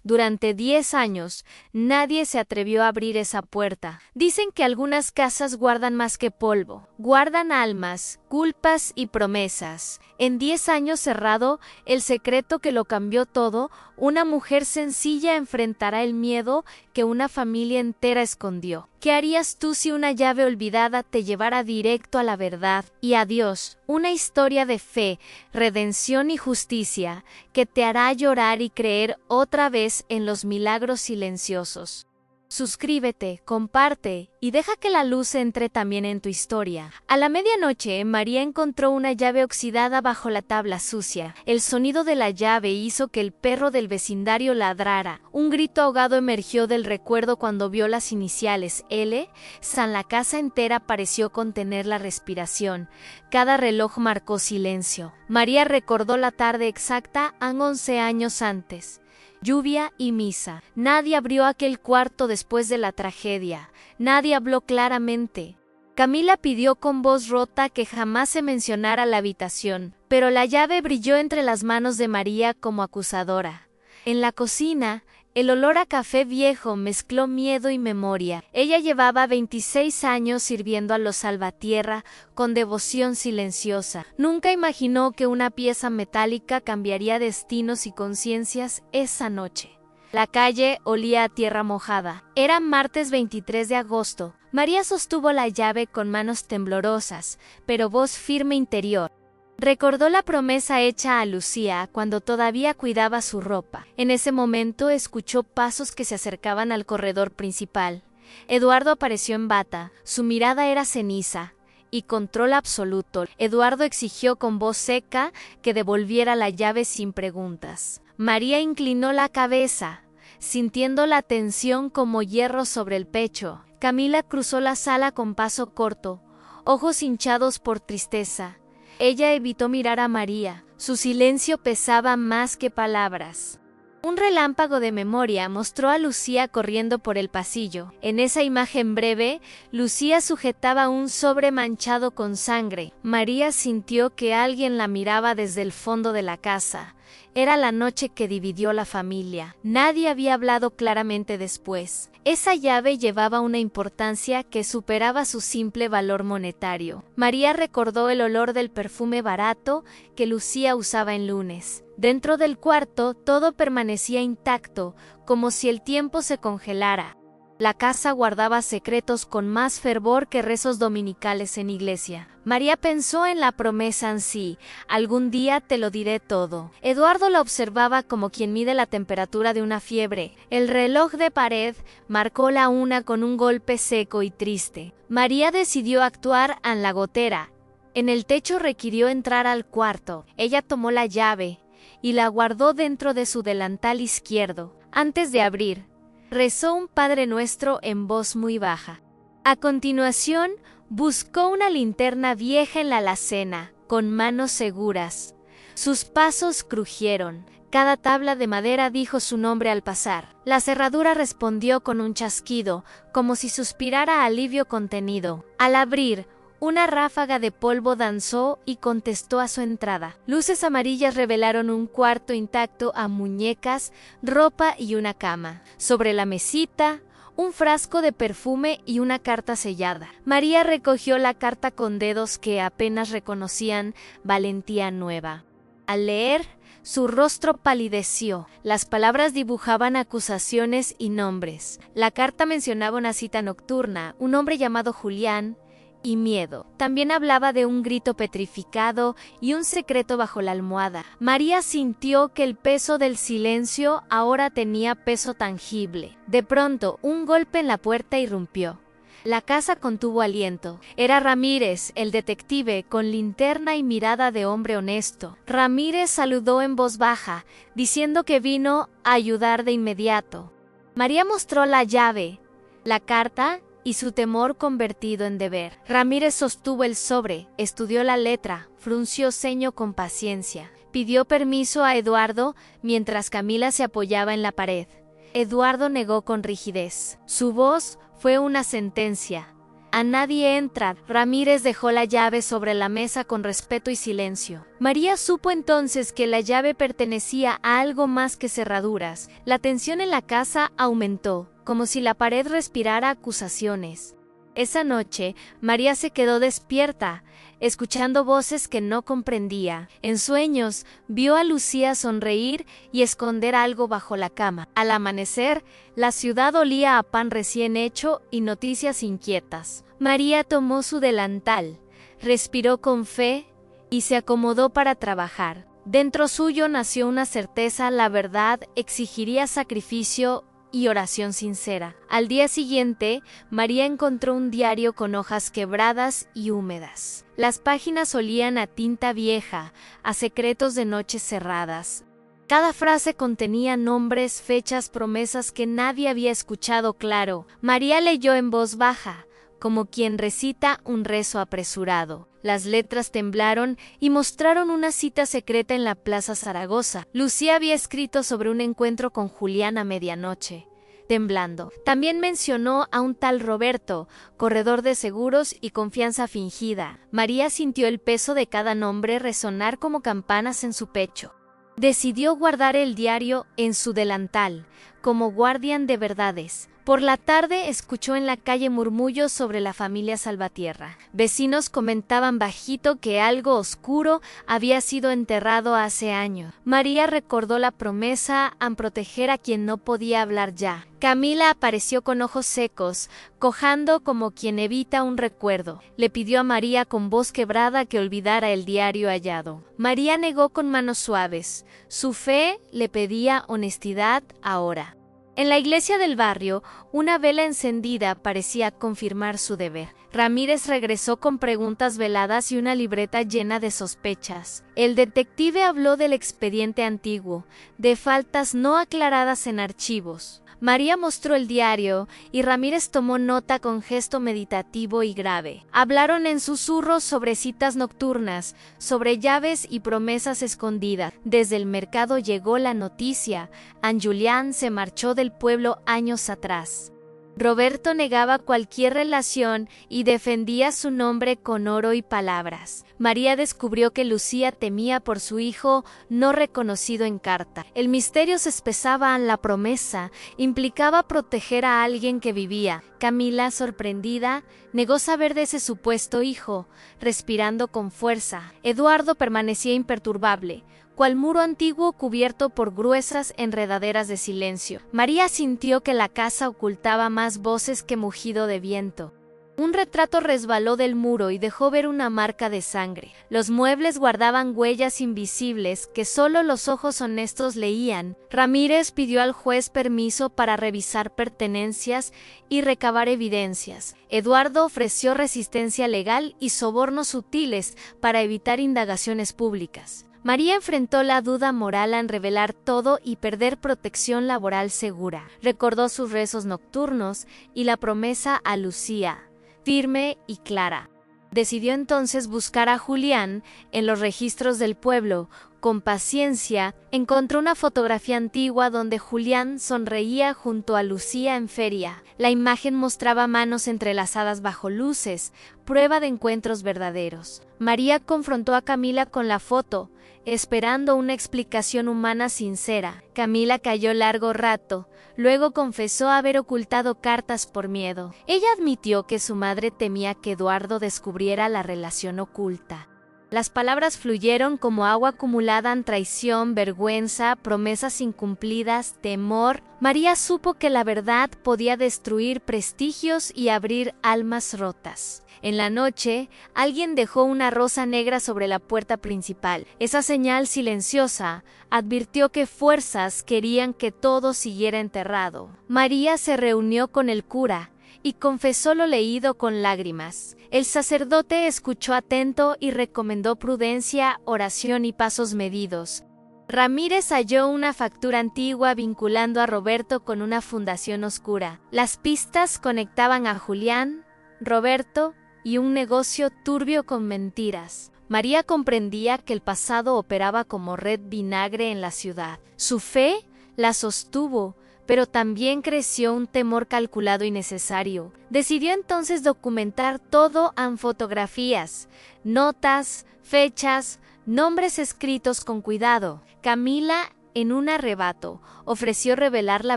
Durante 10 años, nadie se atrevió a abrir esa puerta. Dicen que algunas casas guardan más que polvo, guardan almas, culpas y promesas. En 10 años cerrado, el secreto que lo cambió todo, una mujer sencilla enfrentará el miedo que una familia entera escondió. ¿Qué harías tú si una llave olvidada te llevara directo a la verdad y a Dios? Una historia de fe, redención y justicia que te hará llorar y creer otra vez en los milagros silenciosos. Suscríbete, comparte y deja que la luz entre también en tu historia. A la medianoche, María encontró una llave oxidada bajo la tabla sucia. El sonido de la llave hizo que el perro del vecindario ladrara. Un grito ahogado emergió del recuerdo cuando vio las iniciales L. La casa entera pareció contener la respiración. Cada reloj marcó silencio. María recordó la tarde exacta a 11 años antes. Lluvia y misa. Nadie abrió aquel cuarto después de la tragedia. Nadie habló claramente. Camila pidió con voz rota que jamás se mencionara la habitación, pero la llave brilló entre las manos de María como acusadora. En la cocina, el olor a café viejo mezcló miedo y memoria. Ella llevaba 26 años sirviendo a los salvatierra con devoción silenciosa. Nunca imaginó que una pieza metálica cambiaría destinos y conciencias esa noche. La calle olía a tierra mojada. Era martes 23 de agosto. María sostuvo la llave con manos temblorosas, pero voz firme interior. Recordó la promesa hecha a Lucía cuando todavía cuidaba su ropa. En ese momento escuchó pasos que se acercaban al corredor principal. Eduardo apareció en bata, su mirada era ceniza y control absoluto. Eduardo exigió con voz seca que devolviera la llave sin preguntas. María inclinó la cabeza, sintiendo la tensión como hierro sobre el pecho. Camila cruzó la sala con paso corto, ojos hinchados por tristeza. Ella evitó mirar a María. Su silencio pesaba más que palabras. Un relámpago de memoria mostró a Lucía corriendo por el pasillo. En esa imagen breve, Lucía sujetaba un sobre manchado con sangre. María sintió que alguien la miraba desde el fondo de la casa. Era la noche que dividió la familia. Nadie había hablado claramente después. Esa llave llevaba una importancia que superaba su simple valor monetario. María recordó el olor del perfume barato que Lucía usaba en lunes. Dentro del cuarto todo permanecía intacto, como si el tiempo se congelara. La casa guardaba secretos con más fervor que rezos dominicales en iglesia. María pensó en la promesa en sí: algún día te lo diré todo. Eduardo la observaba como quien mide la temperatura de una fiebre. El reloj de pared marcó la 1 con un golpe seco y triste. María decidió actuar en la gotera. En el techo requirió entrar al cuarto. Ella tomó la llave y la guardó dentro de su delantal izquierdo. Antes de abrir, rezó un Padre Nuestro en voz muy baja. A continuación, buscó una linterna vieja en la alacena, con manos seguras. Sus pasos crujieron. Cada tabla de madera dijo su nombre al pasar. La cerradura respondió con un chasquido, como si suspirara alivio contenido. Al abrir, una ráfaga de polvo danzó y contestó a su entrada. Luces amarillas revelaron un cuarto intacto a muñecas, ropa y una cama. Sobre la mesita, un frasco de perfume y una carta sellada. María recogió la carta con dedos que apenas reconocían valentía nueva. Al leer, su rostro palideció. Las palabras dibujaban acusaciones y nombres. La carta mencionaba una cita nocturna, un hombre llamado Julián, y miedo. También hablaba de un grito petrificado y un secreto bajo la almohada. María sintió que el peso del silencio ahora tenía peso tangible. De pronto, un golpe en la puerta irrumpió. La casa contuvo aliento. Era Ramírez, el detective, con linterna y mirada de hombre honesto. Ramírez saludó en voz baja, diciendo que vino a ayudar de inmediato. María mostró la llave, la carta y su temor convertido en deber. Ramírez sostuvo el sobre, estudió la letra, frunció ceño con paciencia. Pidió permiso a Eduardo mientras Camila se apoyaba en la pared. Eduardo negó con rigidez. Su voz fue una sentencia. A nadie entra. Ramírez dejó la llave sobre la mesa con respeto y silencio. María supo entonces que la llave pertenecía a algo más que cerraduras. La tensión en la casa aumentó, como si la pared respirara acusaciones. Esa noche, María se quedó despierta, escuchando voces que no comprendía. En sueños, vio a Lucía sonreír y esconder algo bajo la cama. Al amanecer, la ciudad olía a pan recién hecho y noticias inquietas. María tomó su delantal, respiró con fe y se acomodó para trabajar. Dentro suyo nació una certeza: la verdad exigiría sacrificio y oración sincera. Al día siguiente, María encontró un diario con hojas quebradas y húmedas. Las páginas olían a tinta vieja, a secretos de noches cerradas. Cada frase contenía nombres, fechas, promesas que nadie había escuchado claro. María leyó en voz baja, como quien recita un rezo apresurado. Las letras temblaron y mostraron una cita secreta en la Plaza Zaragoza. Lucía había escrito sobre un encuentro con Julián a medianoche. Temblando. También mencionó a un tal Roberto, corredor de seguros y confianza fingida. María sintió el peso de cada nombre resonar como campanas en su pecho. Decidió guardar el diario en su delantal, como guardián de verdades. Por la tarde escuchó en la calle murmullos sobre la familia Salvatierra. Vecinos comentaban bajito que algo oscuro había sido enterrado hace años. María recordó la promesa a proteger a quien no podía hablar ya. Camila apareció con ojos secos, cojando como quien evita un recuerdo. Le pidió a María con voz quebrada que olvidara el diario hallado. María negó con manos suaves. Su fe le pedía honestidad ahora. En la iglesia del barrio, una vela encendida parecía confirmar su deber. Ramírez regresó con preguntas veladas y una libreta llena de sospechas. El detective habló del expediente antiguo, de faltas no aclaradas en archivos. María mostró el diario y Ramírez tomó nota con gesto meditativo y grave. Hablaron en susurros sobre citas nocturnas, sobre llaves y promesas escondidas. Desde el mercado llegó la noticia: An Julián se marchó del pueblo años atrás. Roberto negaba cualquier relación y defendía su nombre con oro y palabras. María descubrió que Lucía temía por su hijo no reconocido en carta. El misterio se espesaba en la promesa, implicaba proteger a alguien que vivía. Camila, sorprendida, negó saber de ese supuesto hijo, respirando con fuerza. Eduardo permanecía imperturbable, cual muro antiguo cubierto por gruesas enredaderas de silencio. María sintió que la casa ocultaba más voces que mugido de viento. Un retrato resbaló del muro y dejó ver una marca de sangre. Los muebles guardaban huellas invisibles que solo los ojos honestos leían. Ramírez pidió al juez permiso para revisar pertenencias y recabar evidencias. Eduardo ofreció resistencia legal y sobornos sutiles para evitar indagaciones públicas. María enfrentó la duda moral en revelar todo y perder protección laboral segura. Recordó sus rezos nocturnos y la promesa a Lucía, firme y clara. Decidió entonces buscar a Julián en los registros del pueblo. Con paciencia, encontró una fotografía antigua donde Julián sonreía junto a Lucía en feria. La imagen mostraba manos entrelazadas bajo luces, prueba de encuentros verdaderos. María confrontó a Camila con la foto, esperando una explicación humana sincera. Camila calló largo rato, luego confesó haber ocultado cartas por miedo. Ella admitió que su madre temía que Eduardo descubriera la relación oculta. Las palabras fluyeron como agua acumulada en traición, vergüenza, promesas incumplidas, temor. María supo que la verdad podía destruir prestigios y abrir almas rotas. En la noche, alguien dejó una rosa negra sobre la puerta principal. Esa señal silenciosa advirtió que fuerzas querían que todo siguiera enterrado. María se reunió con el cura y confesó lo leído con lágrimas. El sacerdote escuchó atento y recomendó prudencia, oración y pasos medidos. Ramírez halló una factura antigua vinculando a Roberto con una fundación oscura. Las pistas conectaban a Julián, Roberto y un negocio turbio con mentiras. María comprendía que el pasado operaba como red vinagre en la ciudad. Su fe la sostuvo, pero también creció un temor calculado y necesario. Decidió entonces documentar todo en fotografías, notas, fechas, nombres escritos con cuidado. Camila, en un arrebato, ofreció revelar la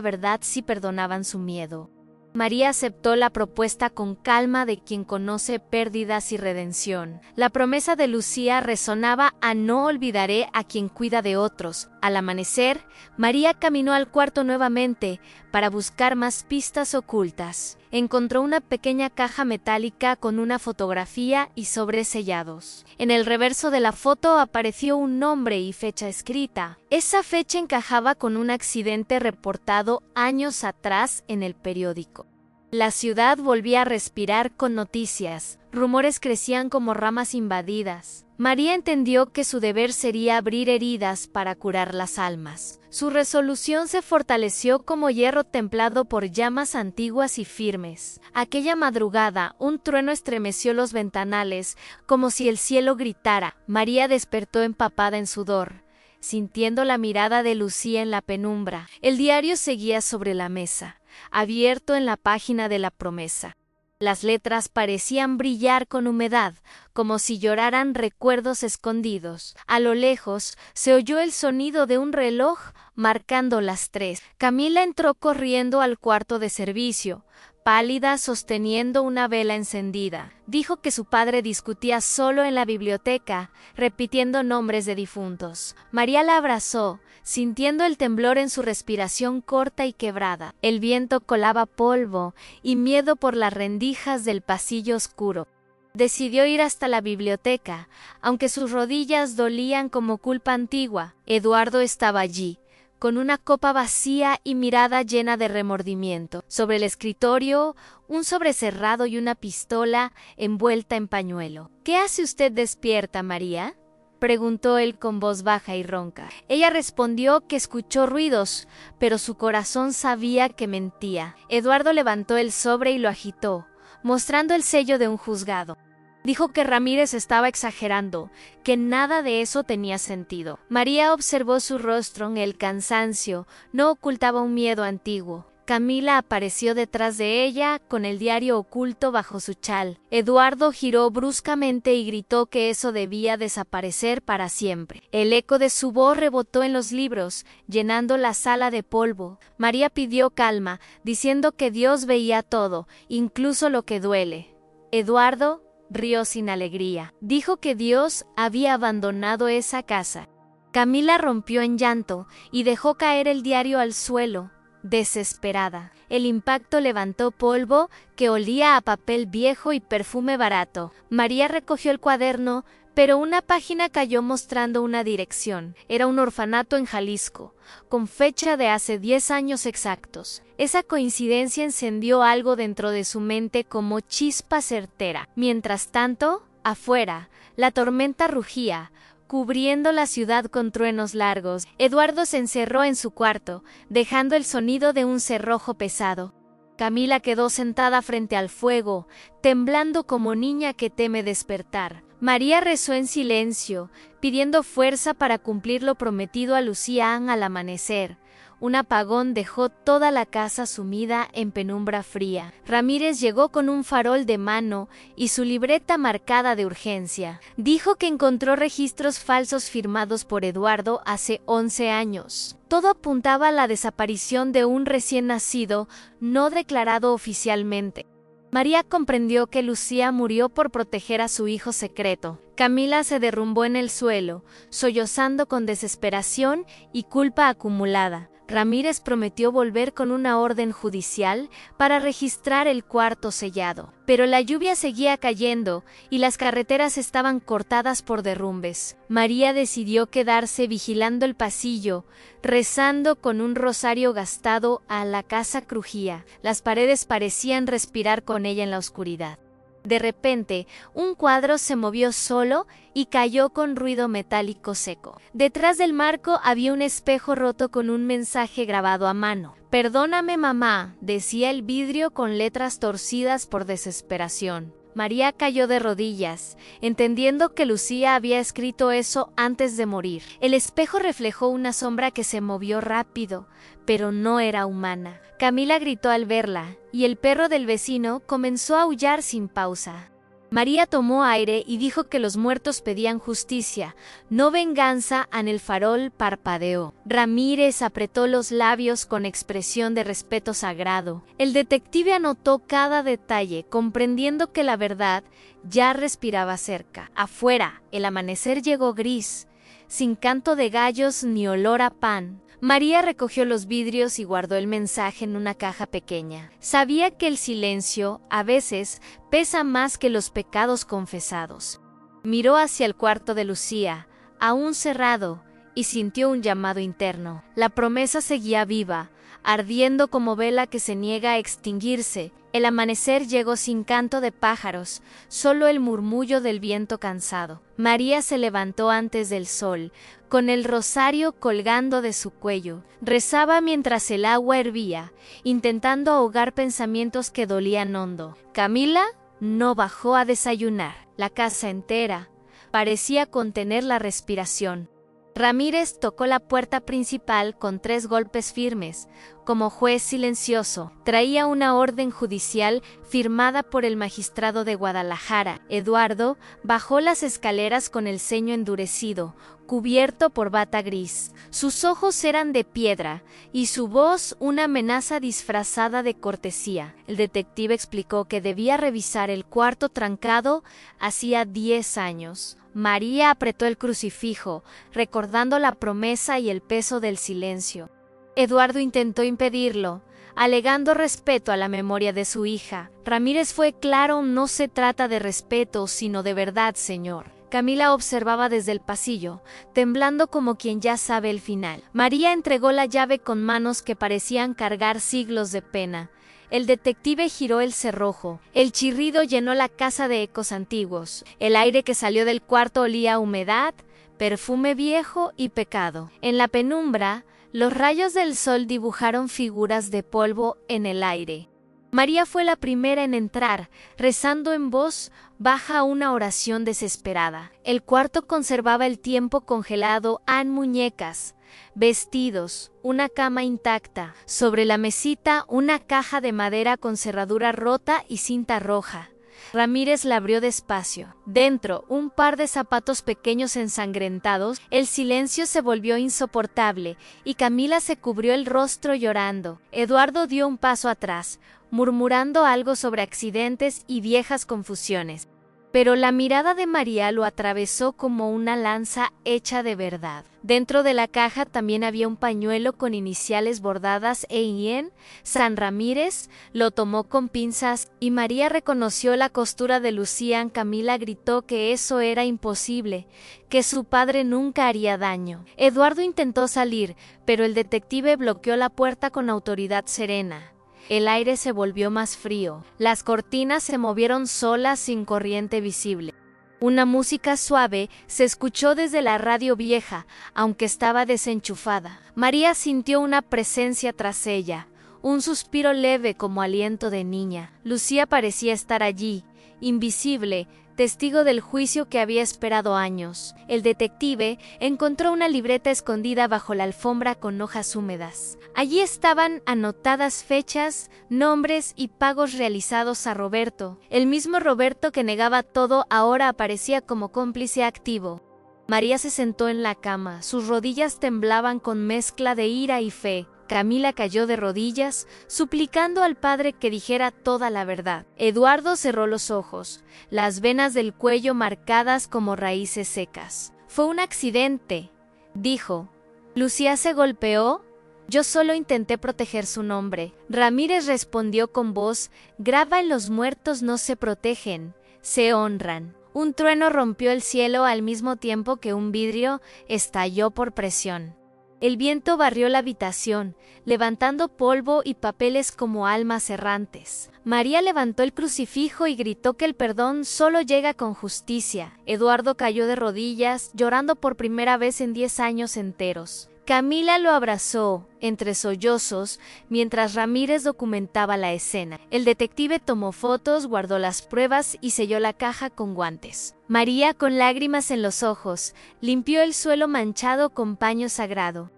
verdad si perdonaban su miedo. María aceptó la propuesta con calma de quien conoce pérdidas y redención. La promesa de Lucía resonaba a no olvidaré a quien cuida de otros. Al amanecer, María caminó al cuarto nuevamente para buscar más pistas ocultas. Encontró una pequeña caja metálica con una fotografía y sobres sellados. En el reverso de la foto apareció un nombre y fecha escrita. Esa fecha encajaba con un accidente reportado años atrás en el periódico. La ciudad volvía a respirar con noticias. Rumores crecían como ramas invadidas. María entendió que su deber sería abrir heridas para curar las almas. Su resolución se fortaleció como hierro templado por llamas antiguas y firmes. Aquella madrugada, un trueno estremeció los ventanales, como si el cielo gritara. María despertó empapada en sudor, sintiendo la mirada de Lucía en la penumbra. El diario seguía sobre la mesa, abierto en la página de la promesa. Las letras parecían brillar con humedad, como si lloraran recuerdos escondidos. A lo lejos se oyó el sonido de un reloj marcando las 3. Camila entró corriendo al cuarto de servicio, pálida, sosteniendo una vela encendida. Dijo que su padre discutía solo en la biblioteca, repitiendo nombres de difuntos. María la abrazó, sintiendo el temblor en su respiración corta y quebrada. El viento colaba polvo y miedo por las rendijas del pasillo oscuro. Decidió ir hasta la biblioteca, aunque sus rodillas dolían como culpa antigua. Eduardo estaba allí, con una copa vacía y mirada llena de remordimiento. Sobre el escritorio, un sobre cerrado y una pistola envuelta en pañuelo. ¿Qué hace usted despierta, María?, preguntó él con voz baja y ronca. Ella respondió que escuchó ruidos, pero su corazón sabía que mentía. Eduardo levantó el sobre y lo agitó, mostrando el sello de un juzgado. Dijo que Ramírez estaba exagerando, que nada de eso tenía sentido. María observó su rostro en el cansancio, no ocultaba un miedo antiguo. Camila apareció detrás de ella, con el diario oculto bajo su chal. Eduardo giró bruscamente y gritó que eso debía desaparecer para siempre. El eco de su voz rebotó en los libros, llenando la sala de polvo. María pidió calma, diciendo que Dios veía todo, incluso lo que duele. Eduardo rió sin alegría. Dijo que Dios había abandonado esa casa. Camila rompió en llanto y dejó caer el diario al suelo, desesperada. El impacto levantó polvo que olía a papel viejo y perfume barato. María recogió el cuaderno, pero una página cayó mostrando una dirección. Era un orfanato en Jalisco, con fecha de hace 10 años exactos. Esa coincidencia encendió algo dentro de su mente como chispa certera. Mientras tanto, afuera, la tormenta rugía, cubriendo la ciudad con truenos largos. Eduardo se encerró en su cuarto, dejando el sonido de un cerrojo pesado. Camila quedó sentada frente al fuego, temblando como niña que teme despertar. María rezó en silencio, pidiendo fuerza para cumplir lo prometido a Lucía Ann al amanecer. Un apagón dejó toda la casa sumida en penumbra fría. Ramírez llegó con un farol de mano y su libreta marcada de urgencia. Dijo que encontró registros falsos firmados por Eduardo hace 11 años. Todo apuntaba a la desaparición de un recién nacido no declarado oficialmente. María comprendió que Lucía murió por proteger a su hijo secreto. Camila se derrumbó en el suelo, sollozando con desesperación y culpa acumulada. Ramírez prometió volver con una orden judicial para registrar el cuarto sellado. Pero la lluvia seguía cayendo y las carreteras estaban cortadas por derrumbes. María decidió quedarse vigilando el pasillo, rezando con un rosario gastado. La casa crujía. Las paredes parecían respirar con ella en la oscuridad. De repente, un cuadro se movió solo y cayó con ruido metálico seco. Detrás del marco había un espejo roto con un mensaje grabado a mano. «Perdóname, mamá», decía el vidrio con letras torcidas por desesperación. María cayó de rodillas, entendiendo que Lucía había escrito eso antes de morir. El espejo reflejó una sombra que se movió rápido, pero no era humana. Camila gritó al verla, y el perro del vecino comenzó a aullar sin pausa. María tomó aire y dijo que los muertos pedían justicia, no venganza. En el farol parpadeó. Ramírez apretó los labios con expresión de respeto sagrado. El detective anotó cada detalle, comprendiendo que la verdad ya respiraba cerca. Afuera, el amanecer llegó gris, sin canto de gallos ni olor a pan. María recogió los vidrios y guardó el mensaje en una caja pequeña. Sabía que el silencio, a veces, pesa más que los pecados confesados. Miró hacia el cuarto de Lucía, aún cerrado, y sintió un llamado interno. La promesa seguía viva, ardiendo como vela que se niega a extinguirse. El amanecer llegó sin canto de pájaros, solo el murmullo del viento cansado. María se levantó antes del sol, con el rosario colgando de su cuello. Rezaba mientras el agua hervía, intentando ahogar pensamientos que dolían hondo. Camila no bajó a desayunar. La casa entera parecía contener la respiración. Ramírez tocó la puerta principal con 3 golpes firmes, como juez silencioso. Traía una orden judicial firmada por el magistrado de Guadalajara. Eduardo bajó las escaleras con el ceño endurecido, cubierto por bata gris. Sus ojos eran de piedra, y su voz una amenaza disfrazada de cortesía. El detective explicó que debía revisar el cuarto trancado hacía 10 años. María apretó el crucifijo, recordando la promesa y el peso del silencio. Eduardo intentó impedirlo, alegando respeto a la memoria de su hija. Ramírez fue claro: no se trata de respeto, sino de verdad, señor. Camila observaba desde el pasillo, temblando como quien ya sabe el final. María entregó la llave con manos que parecían cargar siglos de pena. El detective giró el cerrojo. El chirrido llenó la casa de ecos antiguos. El aire que salió del cuarto olía a humedad, perfume viejo y pecado. En la penumbra, los rayos del sol dibujaron figuras de polvo en el aire. María fue la primera en entrar, rezando en voz baja una oración desesperada. El cuarto conservaba el tiempo congelado en muñecas, vestidos, una cama intacta. Sobre la mesita, una caja de madera con cerradura rota y cinta roja. Ramírez la abrió despacio. Dentro, un par de zapatos pequeños ensangrentados. El silencio se volvió insoportable, y Camila se cubrió el rostro llorando. Eduardo dio un paso atrás, murmurando algo sobre accidentes y viejas confusiones. Pero la mirada de María lo atravesó como una lanza hecha de verdad. Dentro de la caja también había un pañuelo con iniciales bordadas en San Ramírez. Lo tomó con pinzas, y María reconoció la costura de Lucía. Camila gritó que eso era imposible, que su padre nunca haría daño. Eduardo intentó salir, pero el detective bloqueó la puerta con autoridad serena. El aire se volvió más frío. Las cortinas se movieron solas sin corriente visible. Una música suave se escuchó desde la radio vieja, aunque estaba desenchufada. María sintió una presencia tras ella, un suspiro leve como aliento de niña. Lucía parecía estar allí, invisible, testigo del juicio que había esperado años. El detective encontró una libreta escondida bajo la alfombra con hojas húmedas. Allí estaban anotadas fechas, nombres y pagos realizados a Roberto. El mismo Roberto que negaba todo ahora aparecía como cómplice activo. María se sentó en la cama. Sus rodillas temblaban con mezcla de ira y fe. Camila cayó de rodillas, suplicando al padre que dijera toda la verdad. Eduardo cerró los ojos, las venas del cuello marcadas como raíces secas. «Fue un accidente», dijo. «¿Lucía se golpeó? Yo solo intenté proteger su nombre». Ramírez respondió con voz grave: «Los muertos no se protegen, se honran». Un trueno rompió el cielo al mismo tiempo que un vidrio estalló por presión. El viento barrió la habitación, levantando polvo y papeles como almas errantes. María levantó el crucifijo y gritó que el perdón solo llega con justicia. Eduardo cayó de rodillas, llorando por primera vez en 10 años enteros. Camila lo abrazó, entre sollozos, mientras Ramírez documentaba la escena. El detective tomó fotos, guardó las pruebas y selló la caja con guantes. María, con lágrimas en los ojos, limpió el suelo manchado con paño sagrado.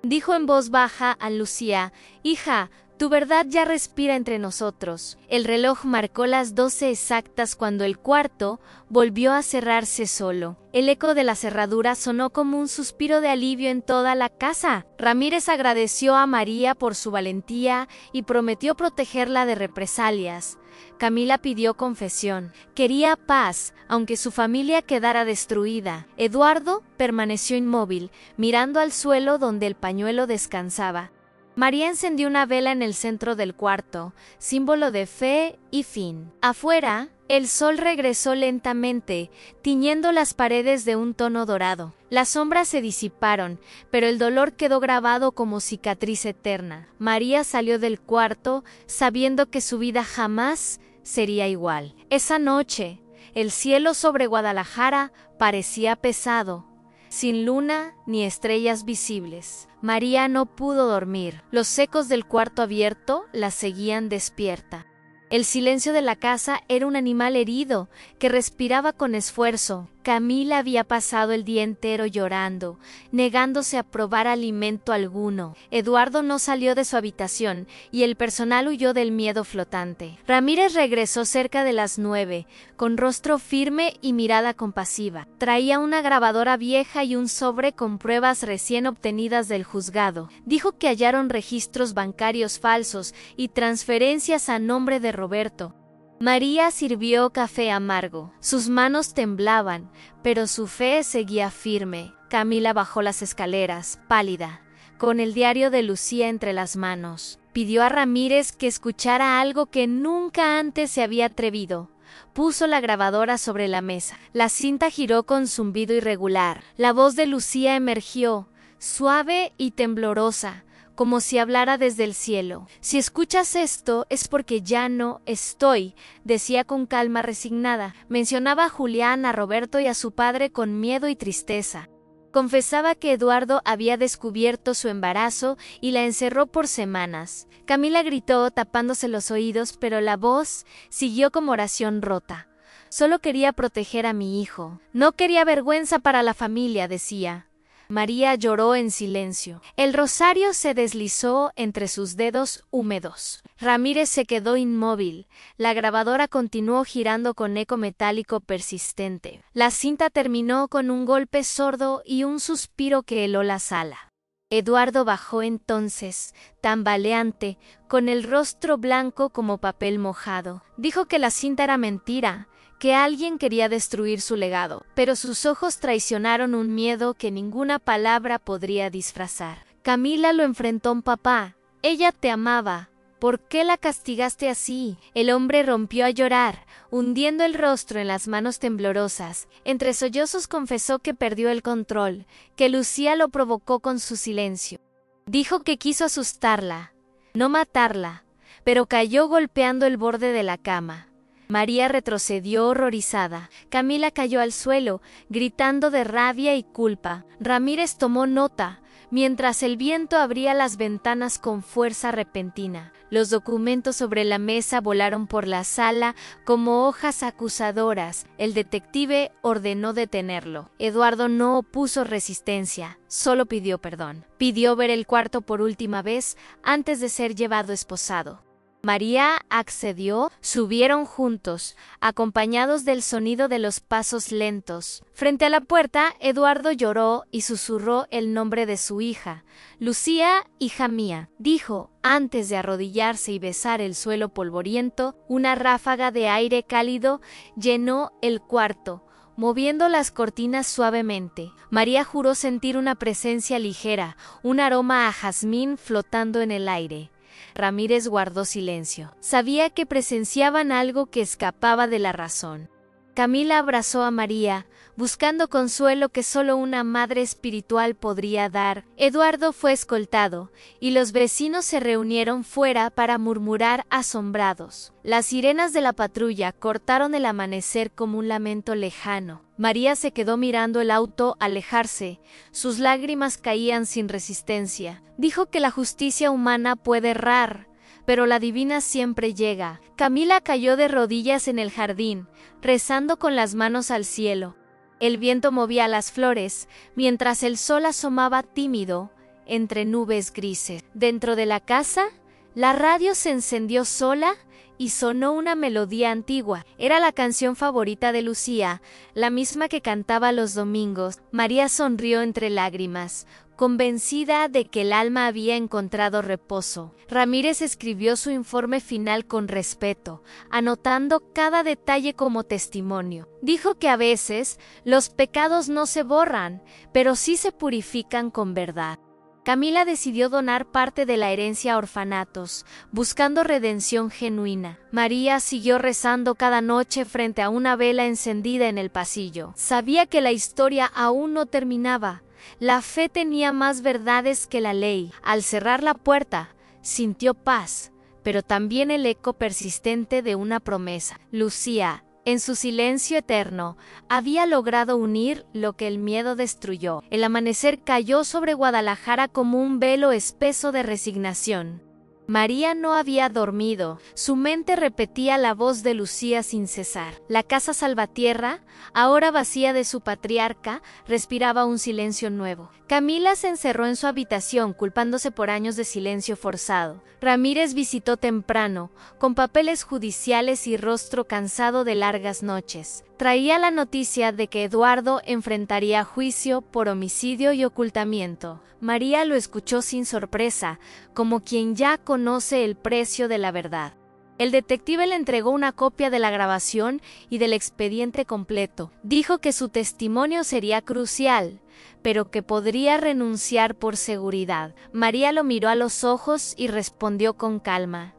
Dijo en voz baja a Lucía: «Hija, tu verdad ya respira entre nosotros». El reloj marcó las 12 exactas cuando el cuarto volvió a cerrarse solo. El eco de la cerradura sonó como un suspiro de alivio en toda la casa. Ramírez agradeció a María por su valentía y prometió protegerla de represalias. Camila pidió confesión. Quería paz, aunque su familia quedara destruida. Eduardo permaneció inmóvil, mirando al suelo donde el pañuelo descansaba. María encendió una vela en el centro del cuarto, símbolo de fe y fin. Afuera, el sol regresó lentamente, tiñendo las paredes de un tono dorado. Las sombras se disiparon, pero el dolor quedó grabado como cicatriz eterna. María salió del cuarto, sabiendo que su vida jamás sería igual. Esa noche, el cielo sobre Guadalajara parecía pesado, sin luna ni estrellas visibles. María no pudo dormir. Los ecos del cuarto abierto la seguían despierta. El silencio de la casa era un animal herido que respiraba con esfuerzo. Camila había pasado el día entero llorando, negándose a probar alimento alguno. Eduardo no salió de su habitación y el personal huyó del miedo flotante. Ramírez regresó cerca de las 9, con rostro firme y mirada compasiva. Traía una grabadora vieja y un sobre con pruebas recién obtenidas del juzgado. Dijo que hallaron registros bancarios falsos y transferencias a nombre de Roberto. María sirvió café amargo. Sus manos temblaban, pero su fe seguía firme. Camila bajó las escaleras, pálida, con el diario de Lucía entre las manos. Pidió a Ramírez que escuchara algo que nunca antes se había atrevido. Puso la grabadora sobre la mesa. La cinta giró con zumbido irregular. La voz de Lucía emergió, suave y temblorosa, como si hablara desde el cielo. «Si escuchas esto es porque ya no estoy», decía con calma resignada. Mencionaba a Julián, a Roberto y a su padre con miedo y tristeza. Confesaba que Eduardo había descubierto su embarazo y la encerró por semanas. Camila gritó tapándose los oídos, pero la voz siguió como oración rota. «Solo quería proteger a mi hijo. No quería vergüenza para la familia», decía. María lloró en silencio. El rosario se deslizó entre sus dedos húmedos. Ramírez se quedó inmóvil. La grabadora continuó girando con eco metálico persistente. La cinta terminó con un golpe sordo y un suspiro que heló la sala. Eduardo bajó entonces, tambaleante, con el rostro blanco como papel mojado. Dijo que la cinta era mentira, que alguien quería destruir su legado, pero sus ojos traicionaron un miedo que ninguna palabra podría disfrazar. Camila lo enfrentó: «Papá, ella te amaba. ¿Por qué la castigaste así?». El hombre rompió a llorar, hundiendo el rostro en las manos temblorosas. Entre sollozos confesó que perdió el control, que Lucía lo provocó con su silencio. Dijo que quiso asustarla, no matarla, pero cayó golpeando el borde de la cama. María retrocedió horrorizada. Camila cayó al suelo, gritando de rabia y culpa. Ramírez tomó nota, mientras el viento abría las ventanas con fuerza repentina. Los documentos sobre la mesa volaron por la sala como hojas acusadoras. El detective ordenó detenerlo. Eduardo no opuso resistencia, solo pidió perdón. Pidió ver el cuarto por última vez antes de ser llevado esposado. María accedió. Subieron juntos, acompañados del sonido de los pasos lentos. Frente a la puerta, Eduardo lloró y susurró el nombre de su hija. «Lucía, hija mía», dijo, antes de arrodillarse y besar el suelo polvoriento. Una ráfaga de aire cálido llenó el cuarto, moviendo las cortinas suavemente. María juró sentir una presencia ligera, un aroma a jazmín flotando en el aire. Ramírez guardó silencio. Sabía que presenciaban algo que escapaba de la razón. Camila abrazó a María, buscando consuelo que solo una madre espiritual podría dar. Eduardo fue escoltado, y los vecinos se reunieron fuera para murmurar asombrados. Las sirenas de la patrulla cortaron el amanecer como un lamento lejano. María se quedó mirando el auto alejarse. Sus lágrimas caían sin resistencia. Dijo que la justicia humana puede errar, pero la divina siempre llega. Camila cayó de rodillas en el jardín, rezando con las manos al cielo. El viento movía las flores, mientras el sol asomaba tímido entre nubes grises. Dentro de la casa, la radio se encendió sola y sonó una melodía antigua. Era la canción favorita de Lucía, la misma que cantaba los domingos. María sonrió entre lágrimas, convencida de que el alma había encontrado reposo. Ramírez escribió su informe final con respeto, anotando cada detalle como testimonio. Dijo que a veces los pecados no se borran, pero sí se purifican con verdad. Camila decidió donar parte de la herencia a orfanatos, buscando redención genuina. María siguió rezando cada noche frente a una vela encendida en el pasillo. Sabía que la historia aún no terminaba. La fe tenía más verdades que la ley. Al cerrar la puerta, sintió paz, pero también el eco persistente de una promesa. Lucía, en su silencio eterno, había logrado unir lo que el miedo destruyó. El amanecer cayó sobre Guadalajara como un velo espeso de resignación. María no había dormido. Su mente repetía la voz de Lucía sin cesar. La casa Salvatierra, ahora vacía de su patriarca, respiraba un silencio nuevo. Camila se encerró en su habitación, culpándose por años de silencio forzado. Ramírez visitó temprano, con papeles judiciales y rostro cansado de largas noches. Traía la noticia de que Eduardo enfrentaría juicio por homicidio y ocultamiento. María lo escuchó sin sorpresa, como quien ya conoce el precio de la verdad. El detective le entregó una copia de la grabación y del expediente completo. Dijo que su testimonio sería crucial, pero que podría renunciar por seguridad. María lo miró a los ojos y respondió con calma: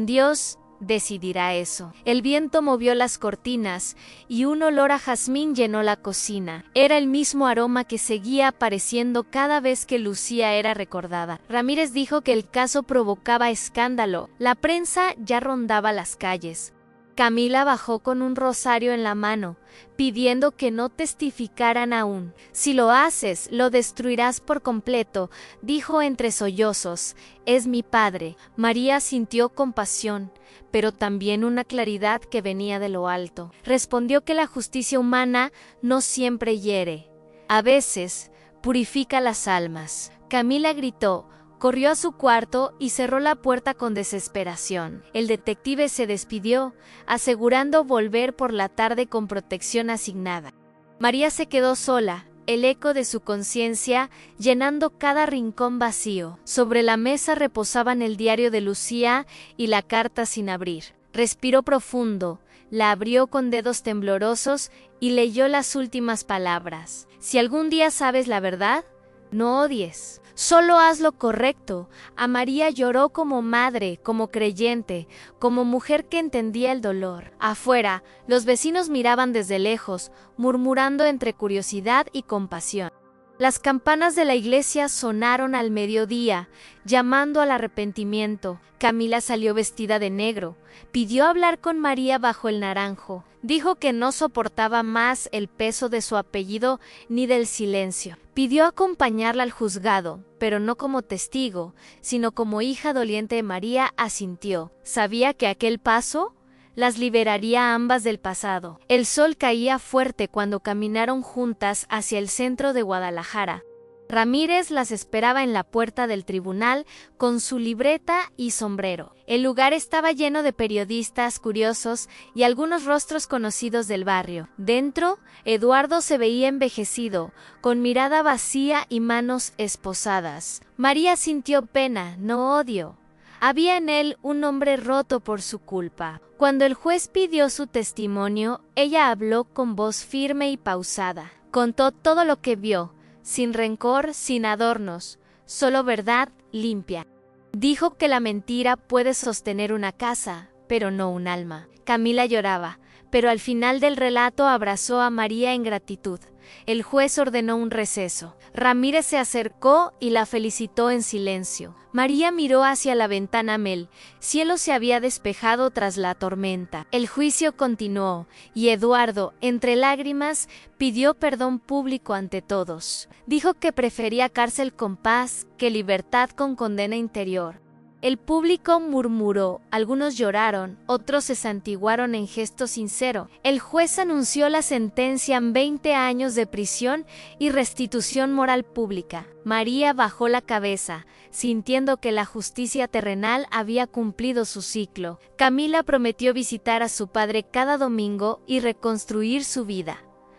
«Dios decidirá eso». El viento movió las cortinas y un olor a jazmín llenó la cocina. Era el mismo aroma que seguía apareciendo cada vez que Lucía era recordada. Ramírez dijo que el caso provocaba escándalo. La prensa ya rondaba las calles. Camila bajó con un rosario en la mano, pidiendo que no testificaran aún. «Si lo haces, lo destruirás por completo», dijo entre sollozos. «Es mi padre». María sintió compasión, pero también una claridad que venía de lo alto. Respondió que la justicia humana no siempre hiere. A veces, purifica las almas. Camila gritó, corrió a su cuarto y cerró la puerta con desesperación. El detective se despidió, asegurando volver por la tarde con protección asignada. María se quedó sola, el eco de su conciencia llenando cada rincón vacío. Sobre la mesa reposaban el diario de Lucía y la carta sin abrir. Respiró profundo, la abrió con dedos temblorosos y leyó las últimas palabras. «Si algún día sabes la verdad, no odies. Solo haz lo correcto». A María lloró como madre, como creyente, como mujer que entendía el dolor. Afuera, los vecinos miraban desde lejos, murmurando entre curiosidad y compasión. Las campanas de la iglesia sonaron al mediodía, llamando al arrepentimiento. Camila salió vestida de negro. Pidió hablar con María bajo el naranjo. Dijo que no soportaba más el peso de su apellido ni del silencio. Pidió acompañarla al juzgado, pero no como testigo, sino como hija doliente de María. Asintió. Sabía que aquel paso las liberaría a ambas del pasado. El sol caía fuerte cuando caminaron juntas hacia el centro de Guadalajara. Ramírez las esperaba en la puerta del tribunal con su libreta y sombrero. El lugar estaba lleno de periodistas curiosos y algunos rostros conocidos del barrio. Dentro, Eduardo se veía envejecido, con mirada vacía y manos esposadas. María sintió pena, no odio. Había en él un hombre roto por su culpa. Cuando el juez pidió su testimonio, ella habló con voz firme y pausada. Contó todo lo que vio, sin rencor, sin adornos, solo verdad limpia. Dijo que la mentira puede sostener una casa, pero no un alma. Camila lloraba, pero al final del relato abrazó a María en gratitud. El juez ordenó un receso. Ramírez se acercó y la felicitó en silencio. María miró hacia la ventana. El cielo se había despejado tras la tormenta. El juicio continuó, y Eduardo, entre lágrimas, pidió perdón público ante todos. Dijo que prefería cárcel con paz que libertad con condena interior. El público murmuró, algunos lloraron, otros se santiguaron en gesto sincero. El juez anunció la sentencia en 20 años de prisión y restitución moral pública. María bajó la cabeza, sintiendo que la justicia terrenal había cumplido su ciclo. Camila prometió visitar a su padre cada domingo y reconstruir su vida.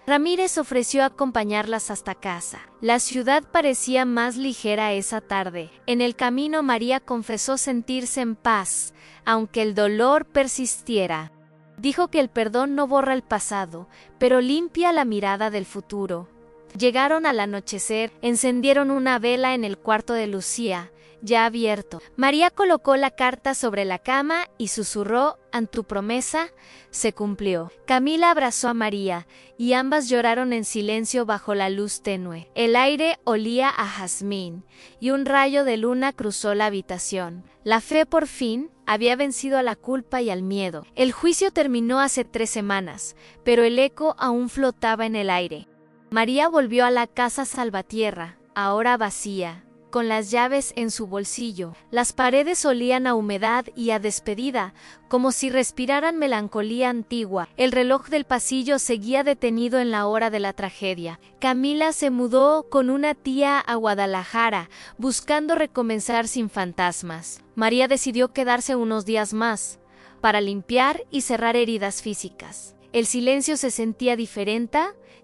Ramírez ofreció acompañarlas hasta casa. La ciudad parecía más ligera esa tarde. En el camino María confesó sentirse en paz, aunque el dolor persistiera. Dijo que el perdón no borra el pasado, pero limpia la mirada del futuro. Llegaron al anochecer, encendieron una vela en el cuarto de Lucía, ya abierto. María colocó la carta sobre la cama y susurró, «En tu promesa se cumplió». Camila abrazó a María, y ambas lloraron en silencio bajo la luz tenue. El aire olía a jazmín, y un rayo de luna cruzó la habitación. La fe por fin había vencido a la culpa y al miedo. El juicio terminó hace 3 semanas, pero el eco aún flotaba en el aire. María volvió a la casa Salvatierra, ahora vacía, con las llaves en su bolsillo. Las paredes olían a humedad y a despedida, como si respiraran melancolía antigua. El reloj del pasillo seguía detenido en la hora de la tragedia. Camila se mudó con una tía a Guadalajara, buscando recomenzar sin fantasmas. María decidió quedarse unos días más, para limpiar y cerrar heridas físicas. El silencio se sentía diferente,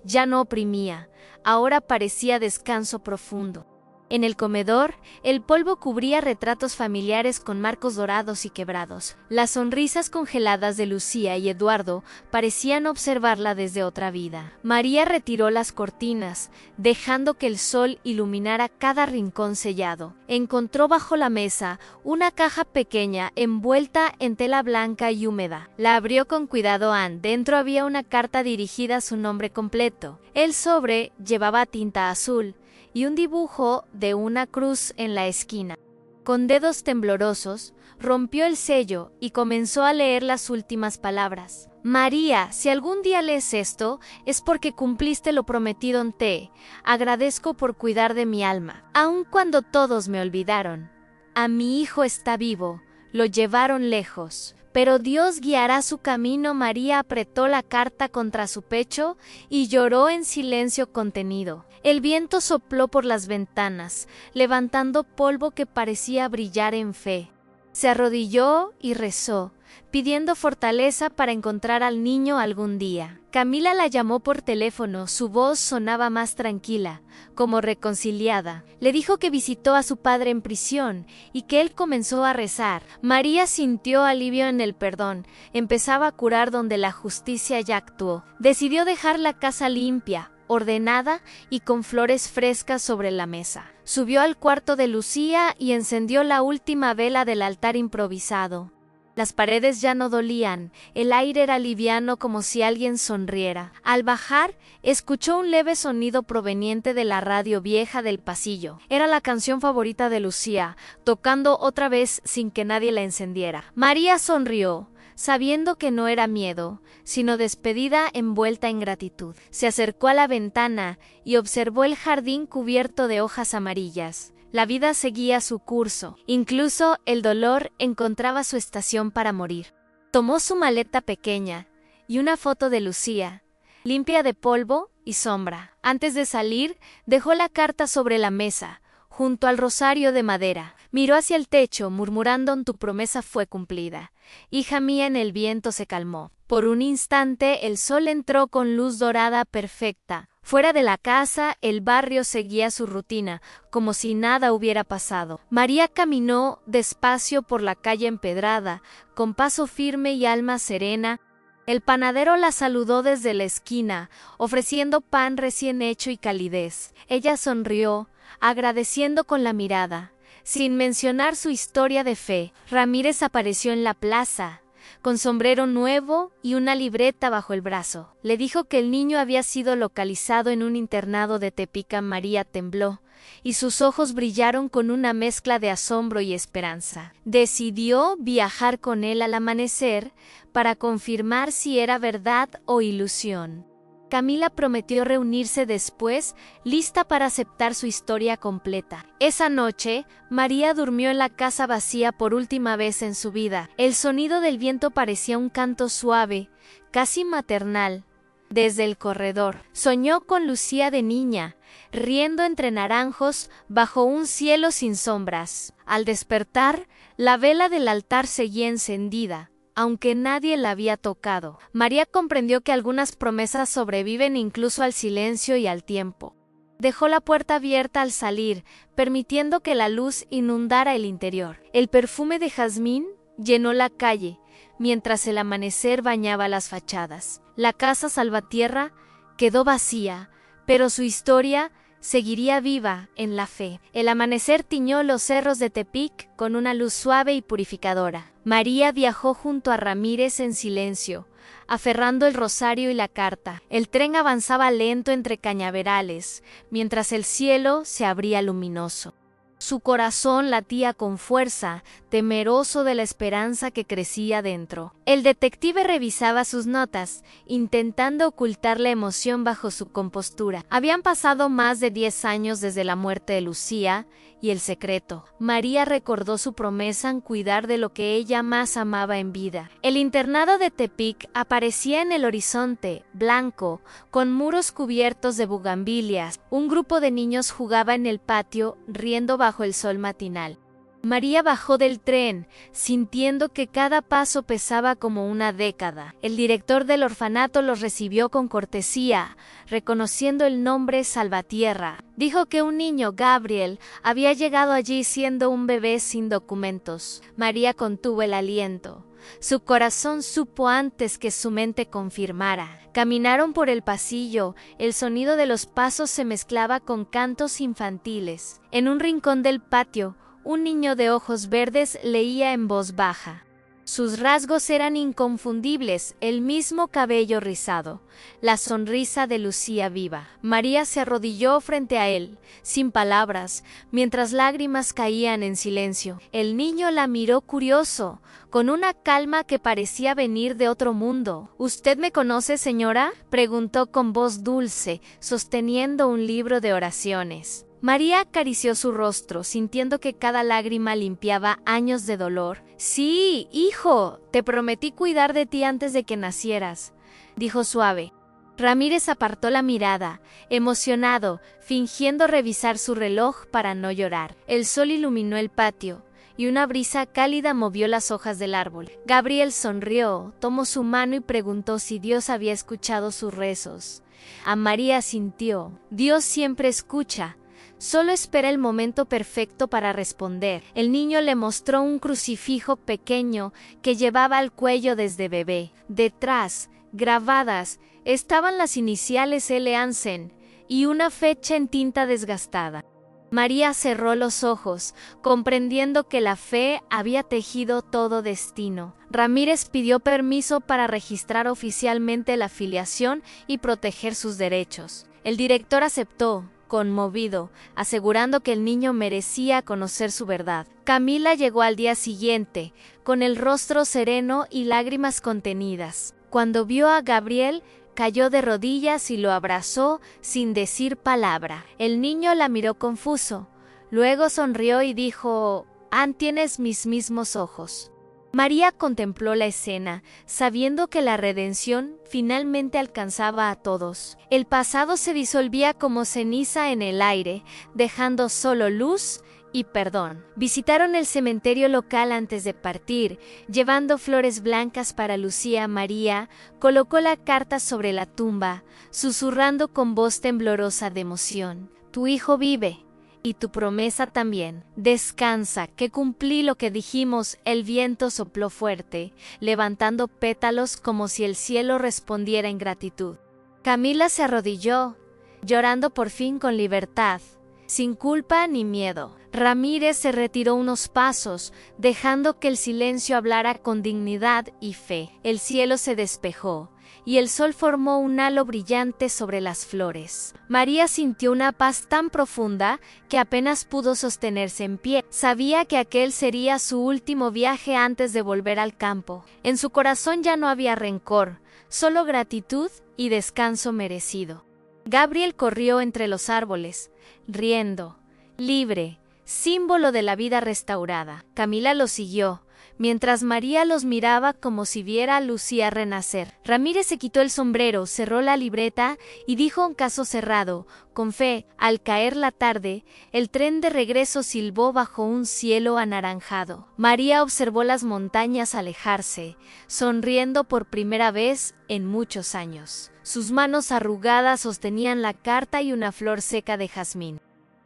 ya no oprimía, ahora parecía descanso profundo. En el comedor, el polvo cubría retratos familiares con marcos dorados y quebrados. Las sonrisas congeladas de Lucía y Eduardo parecían observarla desde otra vida. María retiró las cortinas, dejando que el sol iluminara cada rincón sellado. Encontró bajo la mesa una caja pequeña envuelta en tela blanca y húmeda. La abrió con cuidado Anne. Dentro había una carta dirigida a su nombre completo. El sobre llevaba tinta azul y un dibujo de una cruz en la esquina. Con dedos temblorosos, rompió el sello y comenzó a leer las últimas palabras. María, si algún día lees esto, es porque cumpliste lo prometido en ti. Agradezco por cuidar de mi alma, aun cuando todos me olvidaron. A mi hijo está vivo, lo llevaron lejos, pero Dios guiará su camino. María apretó la carta contra su pecho y lloró en silencio contenido. El viento sopló por las ventanas, levantando polvo que parecía brillar en fe. Se arrodilló y rezó, pidiendo fortaleza para encontrar al niño algún día. Camila la llamó por teléfono, su voz sonaba más tranquila, como reconciliada. Le dijo que visitó a su padre en prisión y que él comenzó a rezar. María sintió alivio en el perdón, empezaba a curar donde la justicia ya actuó. Decidió dejar la casa limpia, ordenada y con flores frescas sobre la mesa. Subió al cuarto de Lucía y encendió la última vela del altar improvisado. Las paredes ya no dolían, el aire era liviano como si alguien sonriera. Al bajar, escuchó un leve sonido proveniente de la radio vieja del pasillo. Era la canción favorita de Lucía, tocando otra vez sin que nadie la encendiera. María sonrió, sabiendo que no era miedo, sino despedida envuelta en gratitud. Se acercó a la ventana y observó el jardín cubierto de hojas amarillas. La vida seguía su curso, incluso el dolor encontraba su estación para morir. Tomó su maleta pequeña y una foto de Lucía, limpia de polvo y sombra. Antes de salir, dejó la carta sobre la mesa, junto al rosario de madera. Miró hacia el techo, murmurando: «Tu promesa fue cumplida. Hija mía». En el viento se calmó. Por un instante el sol entró con luz dorada perfecta. Fuera de la casa, el barrio seguía su rutina, como si nada hubiera pasado. María caminó despacio por la calle empedrada, con paso firme y alma serena. El panadero la saludó desde la esquina, ofreciendo pan recién hecho y calidez. Ella sonrió, agradeciendo con la mirada. Sin mencionar su historia de fe, Ramírez apareció en la plaza, con sombrero nuevo y una libreta bajo el brazo. Le dijo que el niño había sido localizado en un internado de Tepic. María tembló, y sus ojos brillaron con una mezcla de asombro y esperanza. Decidió viajar con él al amanecer para confirmar si era verdad o ilusión. Camila prometió reunirse después, lista para aceptar su historia completa. Esa noche, María durmió en la casa vacía por última vez en su vida. El sonido del viento parecía un canto suave, casi maternal, desde el corredor. Soñó con Lucía de niña, riendo entre naranjos bajo un cielo sin sombras. Al despertar, la vela del altar seguía encendida, aunque nadie la había tocado. María comprendió que algunas promesas sobreviven incluso al silencio y al tiempo. Dejó la puerta abierta al salir, permitiendo que la luz inundara el interior. El perfume de jazmín llenó la calle, mientras el amanecer bañaba las fachadas. La casa Salvatierra quedó vacía, pero su historia seguiría viva en la fe. El amanecer tiñó los cerros de Tepic con una luz suave y purificadora. María viajó junto a Ramírez en silencio, aferrando el rosario y la carta. El tren avanzaba lento entre cañaverales, mientras el cielo se abría luminoso. Su corazón latía con fuerza, temeroso de la esperanza que crecía dentro. El detective revisaba sus notas, intentando ocultar la emoción bajo su compostura. Habían pasado más de 10 años desde la muerte de Lucía y el secreto. María recordó su promesa en cuidar de lo que ella más amaba en vida. El internado de Tepic aparecía en el horizonte, blanco, con muros cubiertos de bugambilias. Un grupo de niños jugaba en el patio, riendo bajo el sol matinal. María bajó del tren, sintiendo que cada paso pesaba como una década. El director del orfanato los recibió con cortesía, reconociendo el nombre Salvatierra. Dijo que un niño, Gabriel, había llegado allí siendo un bebé sin documentos. María contuvo el aliento. Su corazón supo antes que su mente confirmara. Caminaron por el pasillo, el sonido de los pasos se mezclaba con cantos infantiles. En un rincón del patio, un niño de ojos verdes leía en voz baja. Sus rasgos eran inconfundibles, el mismo cabello rizado, la sonrisa de Lucía viva. María se arrodilló frente a él, sin palabras, mientras lágrimas caían en silencio. El niño la miró curioso, con una calma que parecía venir de otro mundo. ¿Usted me conoce, señora?, preguntó con voz dulce, sosteniendo un libro de oraciones. María acarició su rostro, sintiendo que cada lágrima limpiaba años de dolor. «Sí, hijo, te prometí cuidar de ti antes de que nacieras», dijo suave. Ramírez apartó la mirada, emocionado, fingiendo revisar su reloj para no llorar. El sol iluminó el patio, y una brisa cálida movió las hojas del árbol. Gabriel sonrió, tomó su mano y preguntó si Dios había escuchado sus rezos. A María sintió. Dios siempre escucha. Solo espera el momento perfecto para responder. El niño le mostró un crucifijo pequeño que llevaba al cuello desde bebé. Detrás, grabadas, estaban las iniciales L. Hansen y una fecha en tinta desgastada. María cerró los ojos, comprendiendo que la fe había tejido todo destino. Ramírez pidió permiso para registrar oficialmente la filiación y proteger sus derechos. El director aceptó, conmovido, asegurando que el niño merecía conocer su verdad. Camila llegó al día siguiente, con el rostro sereno y lágrimas contenidas. Cuando vio a Gabriel, cayó de rodillas y lo abrazó sin decir palabra. El niño la miró confuso, luego sonrió y dijo: «Ann, tienes mis mismos ojos». María contempló la escena, sabiendo que la redención finalmente alcanzaba a todos. El pasado se disolvía como ceniza en el aire, dejando solo luz y perdón. Visitaron el cementerio local antes de partir, llevando flores blancas para Lucía. María colocó la carta sobre la tumba, susurrando con voz temblorosa de emoción: «Tu hijo vive. Y tu promesa también. Descansa, que cumplí lo que dijimos». El viento sopló fuerte, levantando pétalos como si el cielo respondiera en gratitud. Camila se arrodilló, llorando por fin con libertad, sin culpa ni miedo. Ramírez se retiró unos pasos, dejando que el silencio hablara con dignidad y fe. El cielo se despejó, y el sol formó un halo brillante sobre las flores. María sintió una paz tan profunda que apenas pudo sostenerse en pie. Sabía que aquel sería su último viaje antes de volver al campo. En su corazón ya no había rencor, solo gratitud y descanso merecido. Gabriel corrió entre los árboles, riendo, libre, símbolo de la vida restaurada. Camila lo siguió, mientras María los miraba como si viera a Lucía renacer. Ramírez se quitó el sombrero, cerró la libreta y dijo en caso cerrado, con fe. Al caer la tarde, el tren de regreso silbó bajo un cielo anaranjado. María observó las montañas alejarse, sonriendo por primera vez en muchos años. Sus manos arrugadas sostenían la carta y una flor seca de jazmín.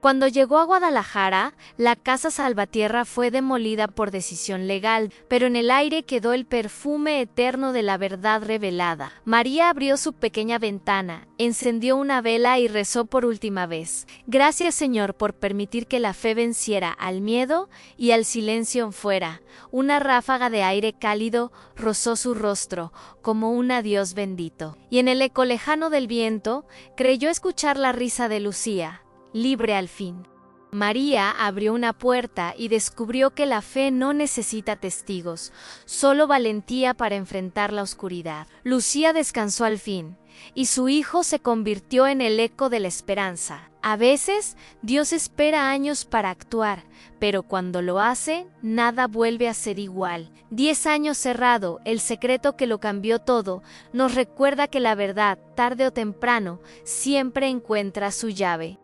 Cuando llegó a Guadalajara, la casa Salvatierra fue demolida por decisión legal, pero en el aire quedó el perfume eterno de la verdad revelada. María abrió su pequeña ventana, encendió una vela y rezó por última vez. Gracias, Señor, por permitir que la fe venciera al miedo y al silencio fuera. Una ráfaga de aire cálido rozó su rostro, como un adiós bendito. Y en el eco lejano del viento, creyó escuchar la risa de Lucía. Libre al fin. María abrió una puerta y descubrió que la fe no necesita testigos, solo valentía para enfrentar la oscuridad. Lucía descansó al fin, y su hijo se convirtió en el eco de la esperanza. A veces, Dios espera años para actuar, pero cuando lo hace, nada vuelve a ser igual. 10 años cerrado, el secreto que lo cambió todo, nos recuerda que la verdad, tarde o temprano, siempre encuentra su llave.